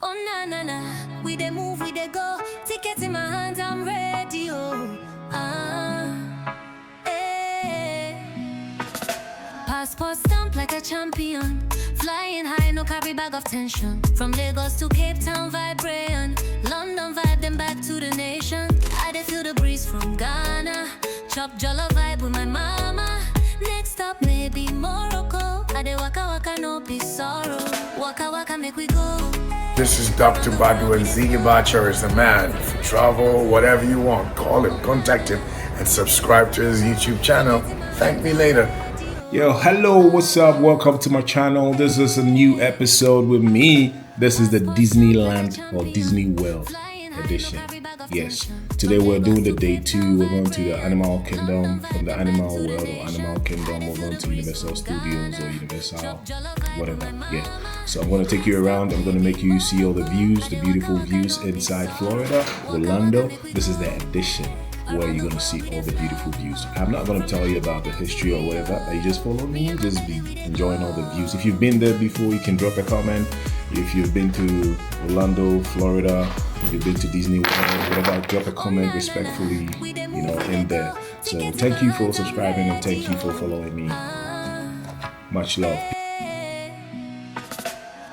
Oh na na na, we dey move, we dey go. Ticket in my hands, I'm ready. Oh, eh. Passport stamp like a champion. Flying high, no carry bag of tension. From Lagos to Cape Town, vibrant. London vibe, then back to the nation. I dey feel the breeze from Ghana. Chop jollof vibe with my mama. Next stop maybe Morocco. I dey waka waka, no be sorrow. Waka waka, make we go. This is Dr. Badu, and Ziggy Bacher is the man. For travel, whatever you want, call him, contact him, and subscribe to his YouTube channel. Thank me later. Yo, hello, what's up? Welcome to my channel. This is a new episode with me. This is the Disneyland or Disney World edition. Yes, today we're doing the day 2. We're going to the Animal Kingdom. From the Animal World or Animal Kingdom, we're going to Universal Studios or Universal whatever. Yeah, so I'm going to take you around. I'm going to make you see all the views, the beautiful views inside Florida, Orlando. This is the edition where you're going to see all the beautiful views. I'm not going to tell you about the history or whatever. You just follow me, just be enjoying all the views. If you've been there before, you can drop a comment. If you've been to Orlando, Florida, if you've been to Disney World, whatever, drop a comment respectfully, in there. So thank you for subscribing and thank you for following me. Much love.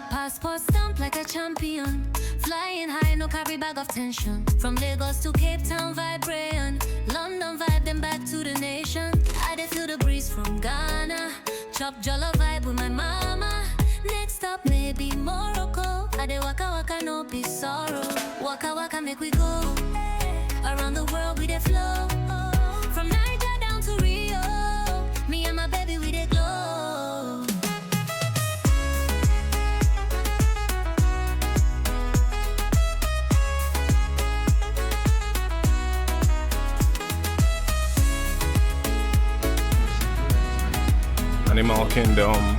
Passport stamp like a champion. Flying high, no carry bag of tension. From Lagos to Cape Town, vibrant. London vibe, then back to the nation. I dey feel the breeze from Ghana. Chop jollof vibe with my mama. Next stop maybe Morocco. I dey waka waka, no be sorrow. Waka waka, make we go. Around the world we dey flow. From Niger down to Rio. Me and my baby, we dey glow. Animal Kingdom.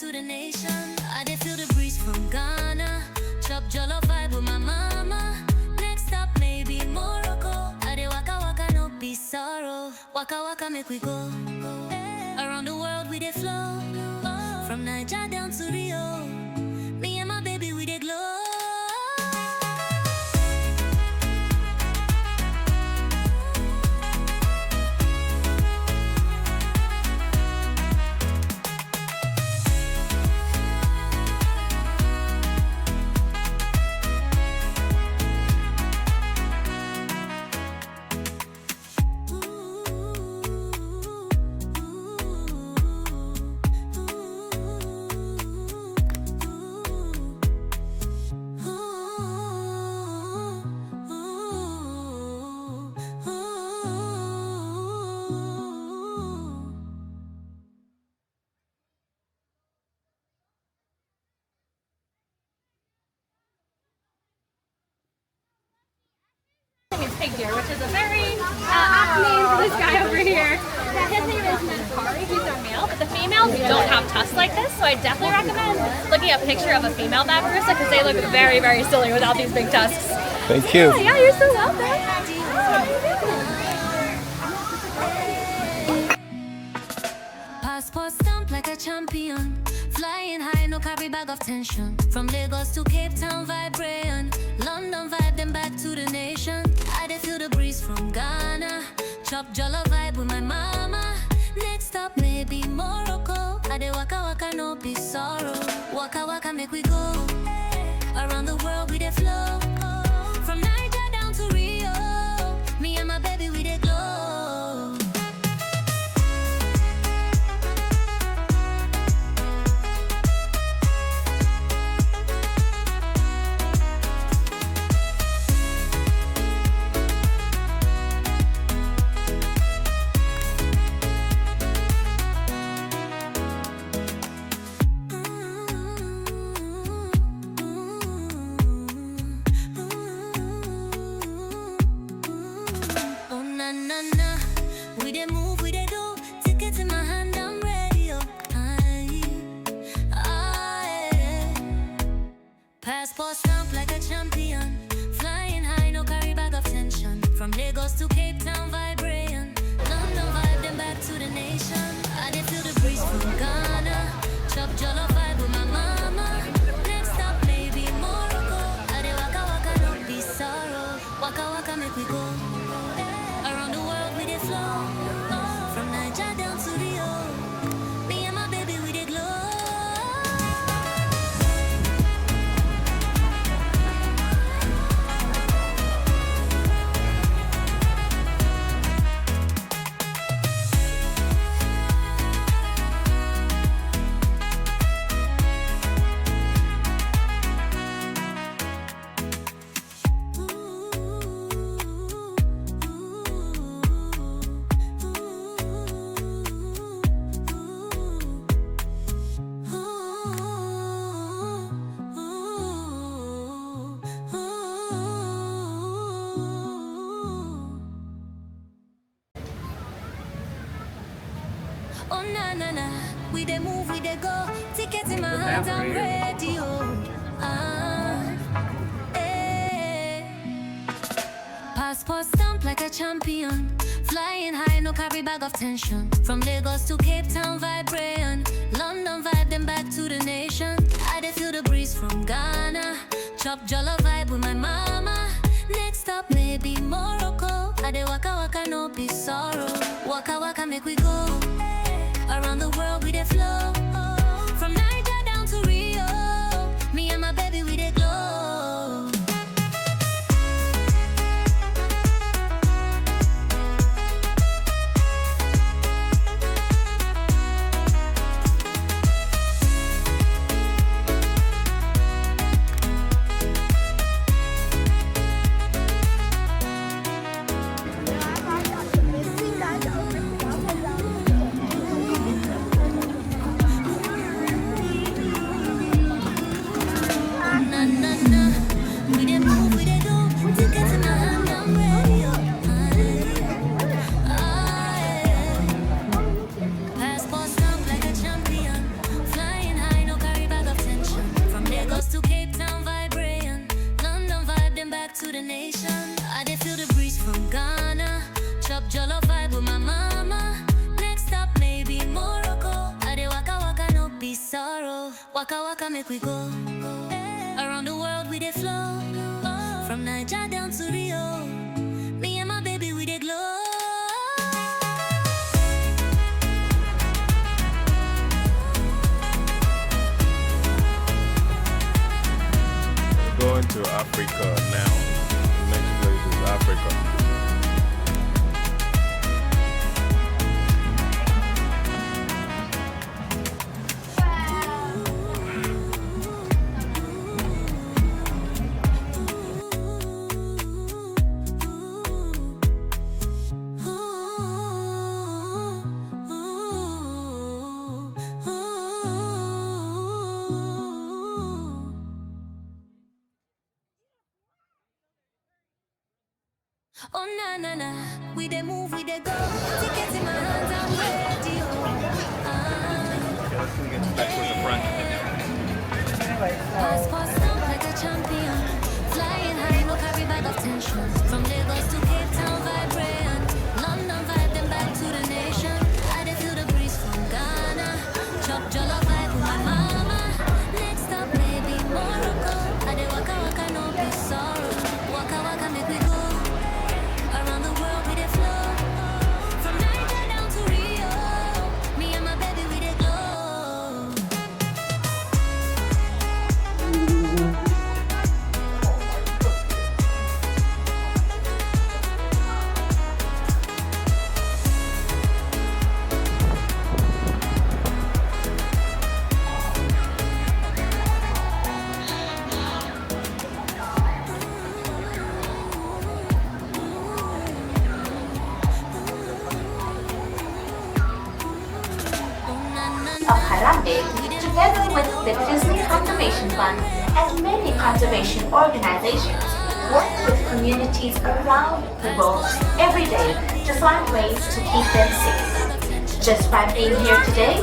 To the nation, I dey feel the breeze from Ghana. Chop jollof vibe with my mama. Next stop maybe Morocco. I dey waka waka, no be sorrow. Waka waka, make we go. Around the world we dey flow. From Niger down to Rio. Me and my baby, we dey glow. Pig deer, which is a very apt name for this guy over here. Yeah, his name is Mandari. He's our male, but the females don't have tusks like this, so I definitely recommend looking at a picture of a female Barbarossa because they look very, very silly without these big tusks. Thank you. Yeah, you're so welcome. Passport stamp like a champion. Flying high, no carry bag of tension. From Lagos to Cape Town, vibrant. London vibe, then back to the nation. I dey feel the breeze from Ghana. Chop jollof vibe with my mama. Next stop maybe Morocco. I dey waka waka, no be sorrow. Waka waka, make we go. Around the world we dey flow. From Niger down to Rio. Me and my baby, we dey glow. Passport stamp like a champion. Flying high, no carry bag of tension. From Lagos to Cape Town, vibrating. London vibe, then back to the nation. I did feel the breeze from Ghana. Chop jollof vibe with my mama. Next stop, maybe Morocco. I did waka waka, don't be sorrow. Waka waka, make we go. Around the world, we did flow. From Niger down to Rio. Me and my baby, we did glow. Oh na na na, we dey move, we dey go. Tickets in my hands, I'm ready. Oh, eh. Passport stamp like a champion. Flying high, no carry bag of tension. From Lagos to Cape Town, vibrating. London vibe, then back to the nation. I dey feel the breeze from Ghana. Chop jollof vibe with my mama. Next stop, maybe Morocco. I dey waka waka, no be sorrow. Waka waka, make we go. Around the world, we dey flow. From Niger down to Rio. Me and my baby, we dey glow. Na na na, we dey move, we dey go. Tickets in my hand, I'm ready. Passport stamp like a champion. Flying high, no carry bag of tension. From Lagos to Cape Town, vibrating. London vibe, then back to the nation. I dey feel the breeze from Ghana. Chop jollof vibe with my mama. Next stop, maybe Morocco. I dey waka waka, no be sorrow. Waka waka, make we go. Around the world, we dey flow. From Niger down to Rio. Me and my baby, we dey glow. Going to Africa now. Next place is Africa. Oh na na na, we dey move, we dey go. Tickets in my hands, I'm ready. Back towards the front. Passport stamp like a champion. Flying high, no carry bag of tension. From Lagos to Cape Town, vibrating. London vibe, then back to the nation. I dey feel the breeze from Ghana. Chop jollof vibe with my mama. Next stop, maybe Morocco. I dey waka waka, no be sorrow. Waka waka, make we go. Around the world, we dey flow. From Niger down to Rio. Me and my baby, we dey glow. Of Harambe, together with the Disney Conservation Fund and many conservation organizations, work with communities around the world every day to find ways to keep them safe. Just by being here today,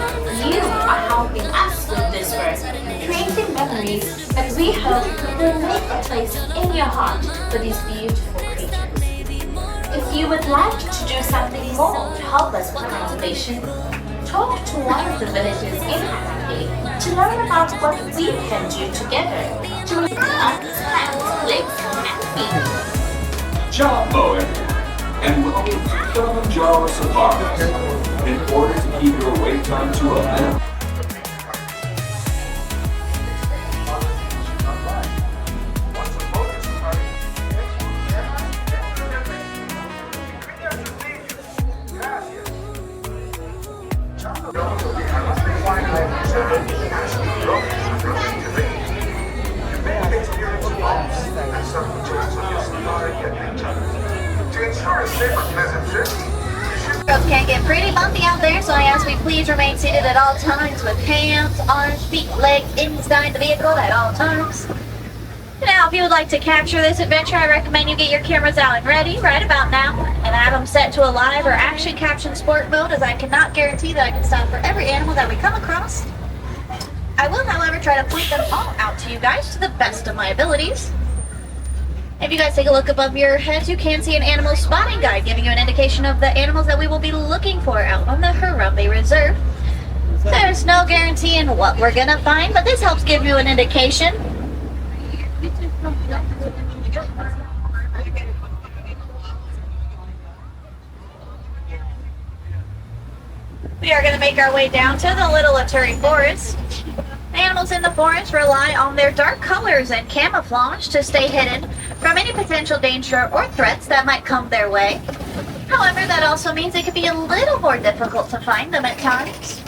you are helping us with this work, creating memories that we hope will make a place in your heart for these beautiful creatures. If you would like to do something more to help us with conservation, talk to one of the villages in Harambe to learn about what we can do together to make us hands, legs, and feet. Jumbo and welcome to Kilimanjaro Safaris. In order to keep your wait time to a minimum, Roads can get pretty bumpy out there, so I ask we please remain seated at all times with hands, arms, feet, legs inside the vehicle at all times. Now, if you would like to capture this adventure, I recommend you get your cameras out and ready right about now and have them set to a live or action caption sport mode, as I cannot guarantee that I can stop for every animal that we come across. I will, however, try to point them all out to you guys to the best of my abilities. If you guys take a look above your heads, you can see an animal spotting guide giving you an indication of the animals that we will be looking for out on the Harambe Reserve. There's no guarantee in what we're gonna find, but this helps give you an indication. We are going to make our way down to the Little Aturi Forest. The animals in the forest rely on their dark colors and camouflage to stay hidden from any potential danger or threats that might come their way. However, that also means it can be a little more difficult to find them at times.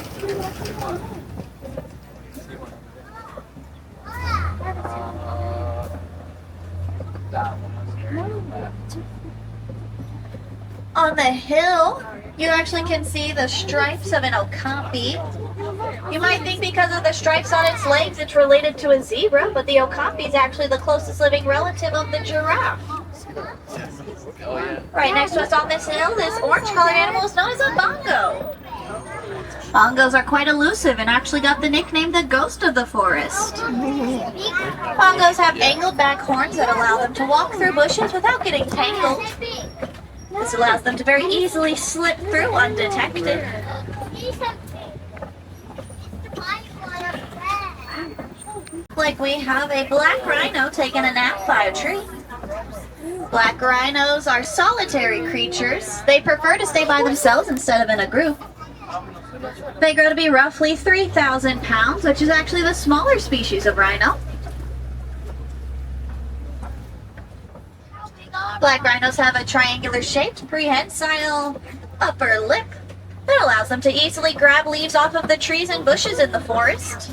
On the hill, you actually can see the stripes of an okapi. You might think because of the stripes on its legs it's related to a zebra, but the okapi is actually the closest living relative of the giraffe. Right next to us on this hill, this orange-colored animal is known as a bongo. Bongos are quite elusive and actually got the nickname the ghost of the forest. Bongos have angled back horns that allow them to walk through bushes without getting tangled. This allows them to very easily slip through undetected. Like we have a black rhino taking a nap by a tree. Black rhinos are solitary creatures. They prefer to stay by themselves instead of in a group. They grow to be roughly 3,000 pounds, which is actually the smaller species of rhino. Black rhinos have a triangular-shaped prehensile upper lip that allows them to easily grab leaves off of the trees and bushes in the forest.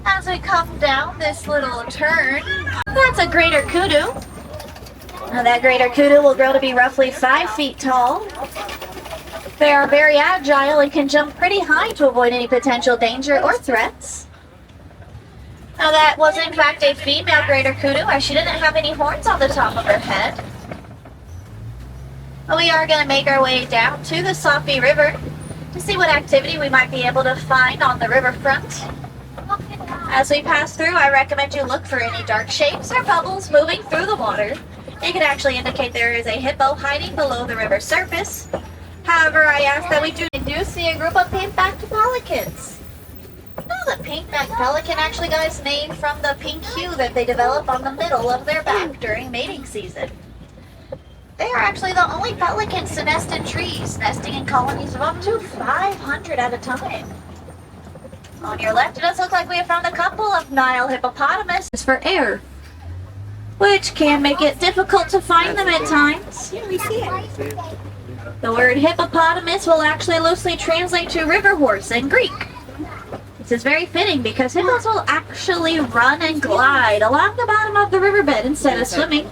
As we come down this little turn, that's a greater kudu. Now that greater kudu will grow to be roughly 5 feet tall. They are very agile and can jump pretty high to avoid any potential danger or threats. Now that was in fact a female greater kudu, as she didn't have any horns on the top of her head. We are going to make our way down to the Sapi River to see what activity we might be able to find on the riverfront. As we pass through, I recommend you look for any dark shapes or bubbles moving through the water. It can actually indicate there is a hippo hiding below the river surface. However, I ask that we do see a group of pink-backed pelicans. Now, the pink-backed pelican actually got its name from the pink hue that they develop on the middle of their back during mating season. They are actually the only pelicans to nest in trees, nesting in colonies of up to 500 at a time. On your left, it does look like we have found a couple of Nile hippopotamuses for air, which can make it difficult to find them at times. The word hippopotamus will actually loosely translate to river horse in Greek. This is very fitting because hippos will actually run and glide along the bottom of the riverbed instead of swimming.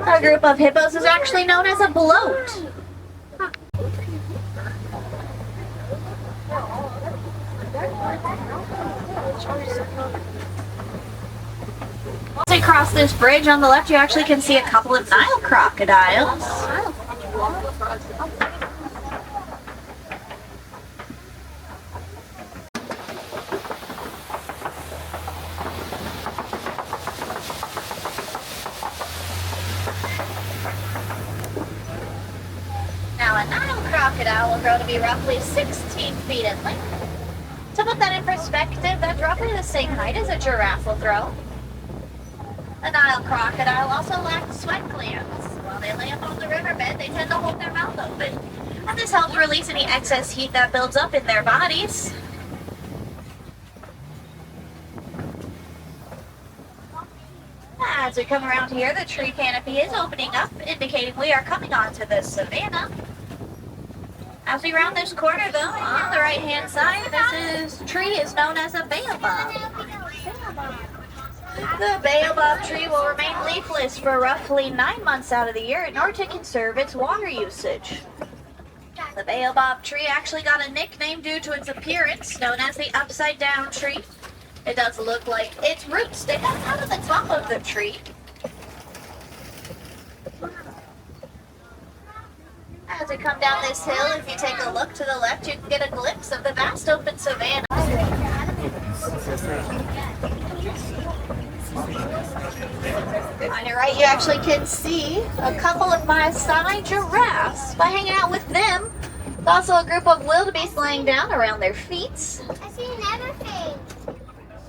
A group of hippos is actually known as a bloat. Once you cross this bridge on the left, you actually can see a couple of Nile crocodiles. Now, a Nile crocodile will grow to be roughly 16 feet in length. To put that in perspective, that's roughly the same height as a giraffe will grow. A Nile crocodile also lacks sweat glands. While they lay up on the riverbed, they tend to hold their mouth open. And this helps release any excess heat that builds up in their bodies. As we come around here, the tree canopy is opening up, indicating we are coming onto the Savannah. As we round this corner, though, on the right-hand side, this tree is known as a baobab. The baobab tree will remain leafless for roughly 9 months out of the year in order to conserve its water usage. The baobab tree actually got a nickname due to its appearance, known as the upside-down tree. It does look like its roots stick out of the top of the tree. As we come down this hill, if you take a look to the left, you can get a glimpse of the vast open savanna. On your right, you actually can see a couple of Maasai giraffes. By hanging out with them, there's also a group of wildebeest laying down around their feet. I seen everything.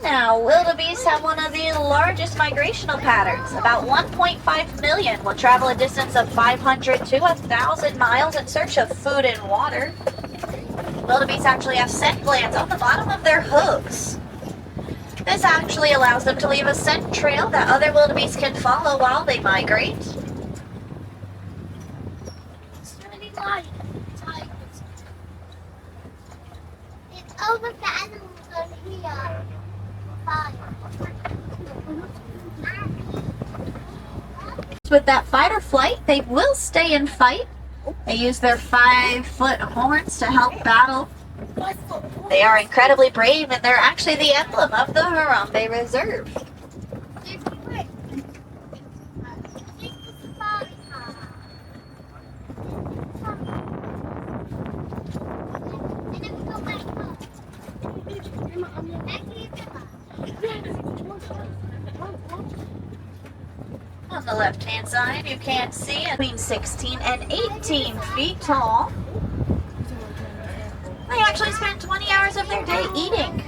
Now, wildebeest have one of the largest migrational patterns. About 1.5 million will travel a distance of 500 to 1,000 miles in search of food and water. Wildebeest actually have scent glands on the bottom of their hooves. This actually allows them to leave a scent trail that other wildebeest can follow while they migrate. It's really light. It's over the animals over here. With that fight or flight, they will stay and fight. They use their 5-foot horns to help battle. They are incredibly brave, and they're actually the emblem of the Harambe Reserve. On the left-hand side, you can see between 16 and 18 feet tall. They actually spend 20 hours of their day eating.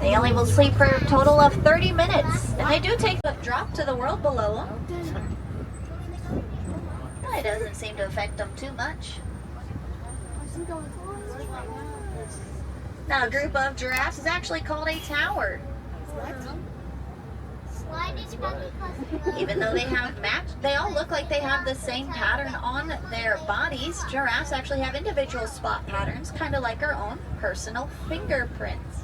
They only will sleep for a total of 30 minutes, and they do take a drop to the world below them. It doesn't seem to affect them too much. Now, a group of giraffes is actually called a tower. Even though they all look like they have the same pattern on their bodies, giraffes actually have individual spot patterns, kind of like our own personal fingerprints.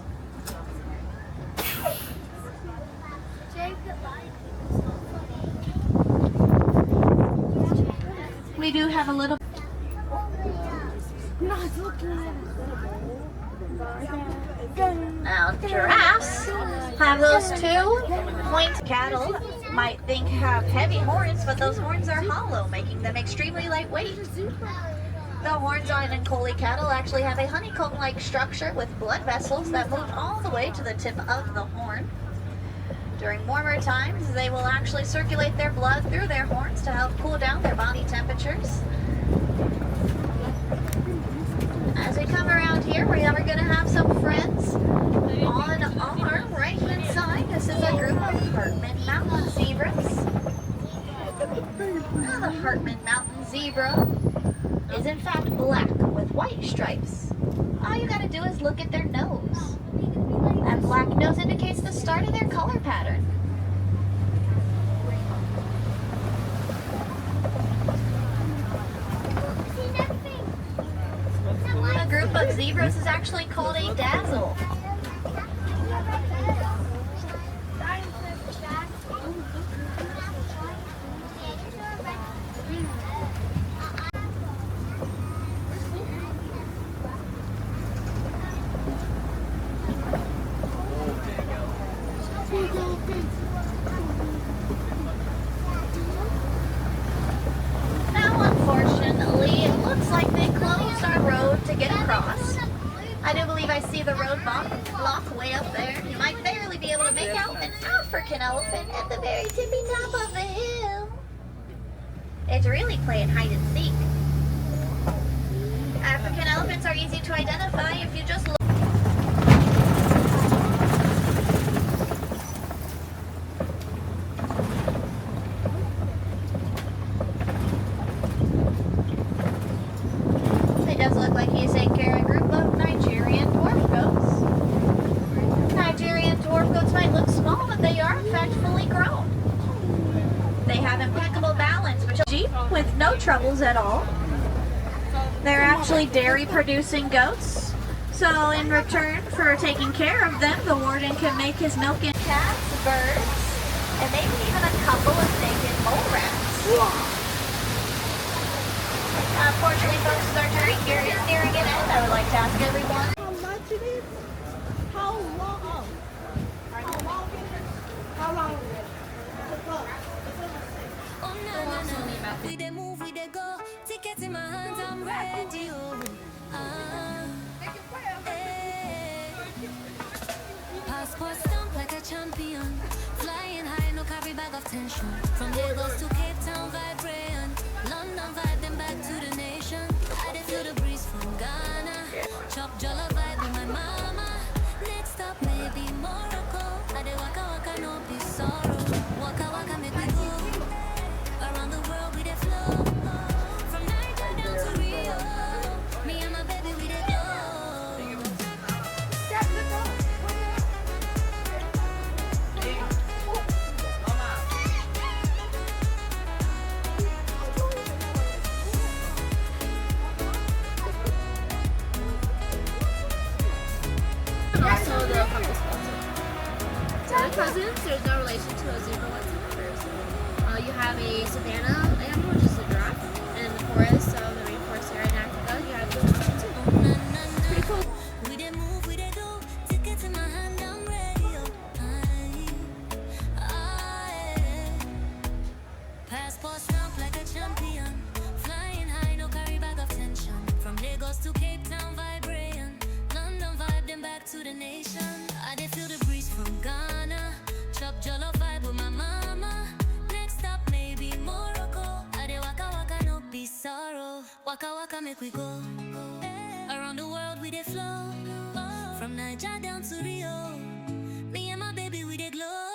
We do have a little... Now, giraffes have those two point. Cattle might think have heavy horns, but those horns are hollow, making them extremely lightweight. The horns on Ankoli cattle actually have a honeycomb-like structure with blood vessels that move all the way to the tip of the horn. During warmer times, they will actually circulate their blood through their horns to help cool down their body temperatures. As we come around here, we are going to have some friends. On our right-hand side, this is a group of Hartman Mountain zebras. Now, the Hartman Mountain zebra is in fact black with white stripes. All you got to do is look at their nose. That black nose indicates the start of their color pattern. A group of zebras is actually called a dazzle. Now, unfortunately, it looks like they closed our road to get across. I do believe I see the road block way up there. You might barely be able to make out an African elephant at the very tippy top of the hill. It's really playing hide and seek. African elephants are easy to identify if you just look. It does look like he's taking care of a group of Nigerian dwarf goats. Nigerian dwarf goats might look small, but they are in fact fully grown. They have impeccable balance, which is Jeep with no troubles at all. They're actually dairy producing goats. So in return for taking care of them, the warden can make his milk in cats, birds, and maybe even a couple of naked mole rats. Unfortunately, folks, as our jury here is nearing an end, I would like to ask everyone. How much it is? How long? How long is it? Oh, no, no, no. We dey move, we dey go. Tickets in my hands, I'm ready. Oh, passport stamp like a champion. Flying high, no carry bag of tension. From Lagos to Cape Town, vibrant. London vibe, then back to the nation. I dey feel the breeze from Ghana. Chop jollof vibe with my mama. Next stop, maybe Morocco. I dey waka waka, no be sorrow. Waka waka, make we go. Around the world, we dey flow. From Niger down to Rio. Me and my baby, we dey go. Also the couple sponsor. So they're cousins, there's no relation to a zebra whatsoever. You have a Savannah animal, which is a giraffe, and in the forest, so the rainforest area in Africa, you have the elephant too. Pretty cool. We dey move, we dey go. Tickets in my hand, I'm ready. Passport stamp like a champion. Flying high, no carry bag of tension. From Lagos to Cape Town, vibrant. London vibe, then back to the nation. I dey feel the breeze from Ghana. Chop jollof vibe with my mama. Next stop, maybe Morocco. I dey waka waka, no be sorrow. Waka waka, make we go. Around the world, we dey flow. From Niger down to Rio. Me and my baby, we dey glow.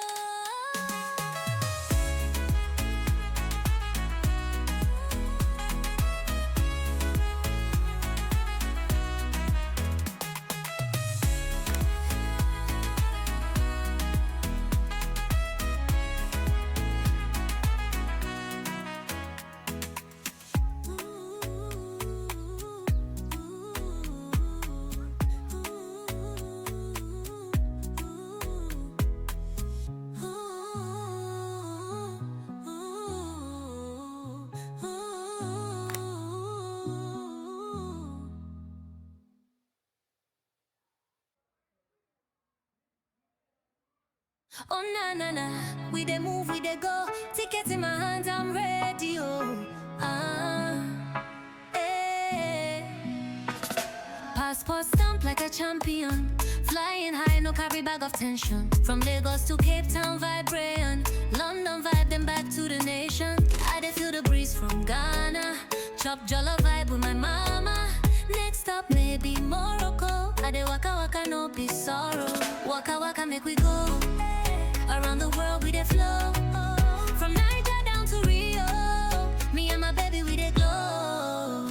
Oh na na na, we dey move, we dey go. Tickets in my hands, I'm ready. Oh, passport stamp like a champion. Flying high, no carry bag of tension. From Lagos to Cape Town, vibrant. London vibe, then back to the nation. I dey feel the breeze from Ghana. Chop jollof vibe with my mama. Next stop, maybe Morocco. I dey waka waka, no be sorrow. Waka waka, make we go. Around the world, we dey flow. From Niger down to Rio. Me and my baby, we dey glow.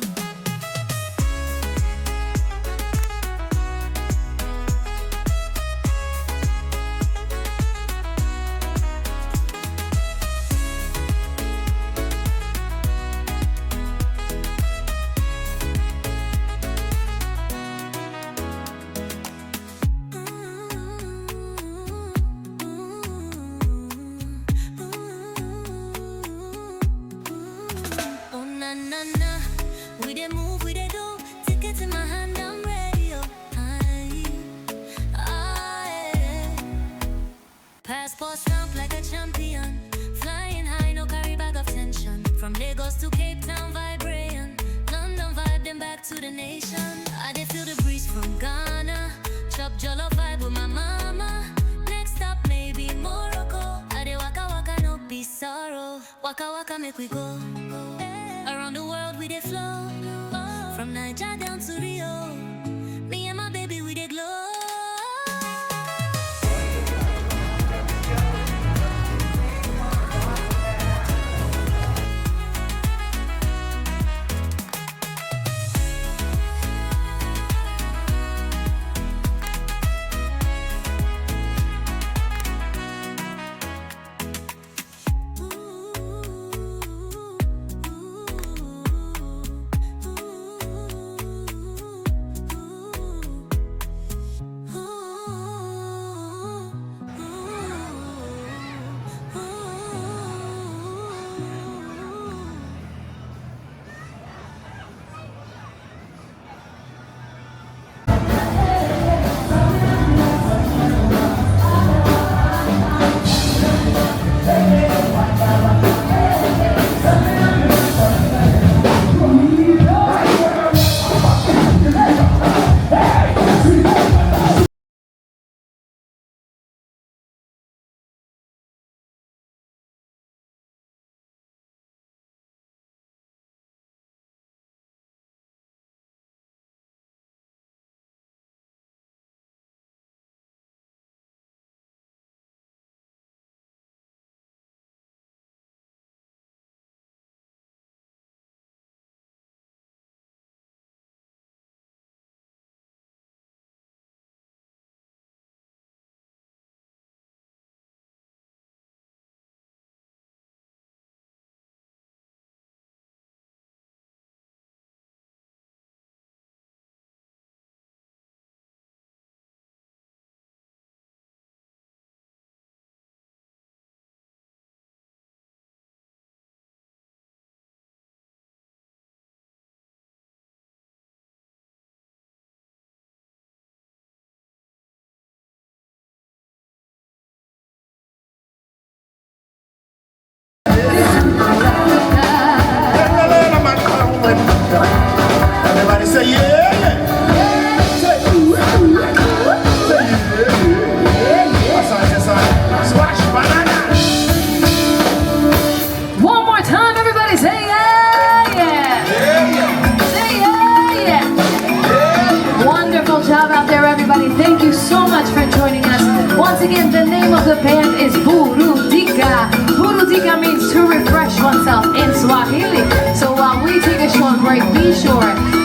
Passport stamp like a champion. Flying high, no carry bag of tension. From Lagos to Cape Town, vibrating. London vibe, then back to the nation. I did feel the breeze from Ghana. Chop jollof vibe with my mama. Next stop, maybe Morocco. I did waka waka, no be sorrow. Waka waka, make we go. Around the world, we did flow. From Niger down to Rio. Me and my baby, we did glow. Everybody say yeah, yeah. Say ooh, ooh, ooh. Say yeah, yeah. Swash banana. One more time, everybody say yeah, yeah. Say yeah, yeah. Wonderful job out there, everybody. Thank you so much for joining us. Once again, the name of the band is Burudika. Burudika means to refresh oneself in Swahili. So while we take a short break, be sure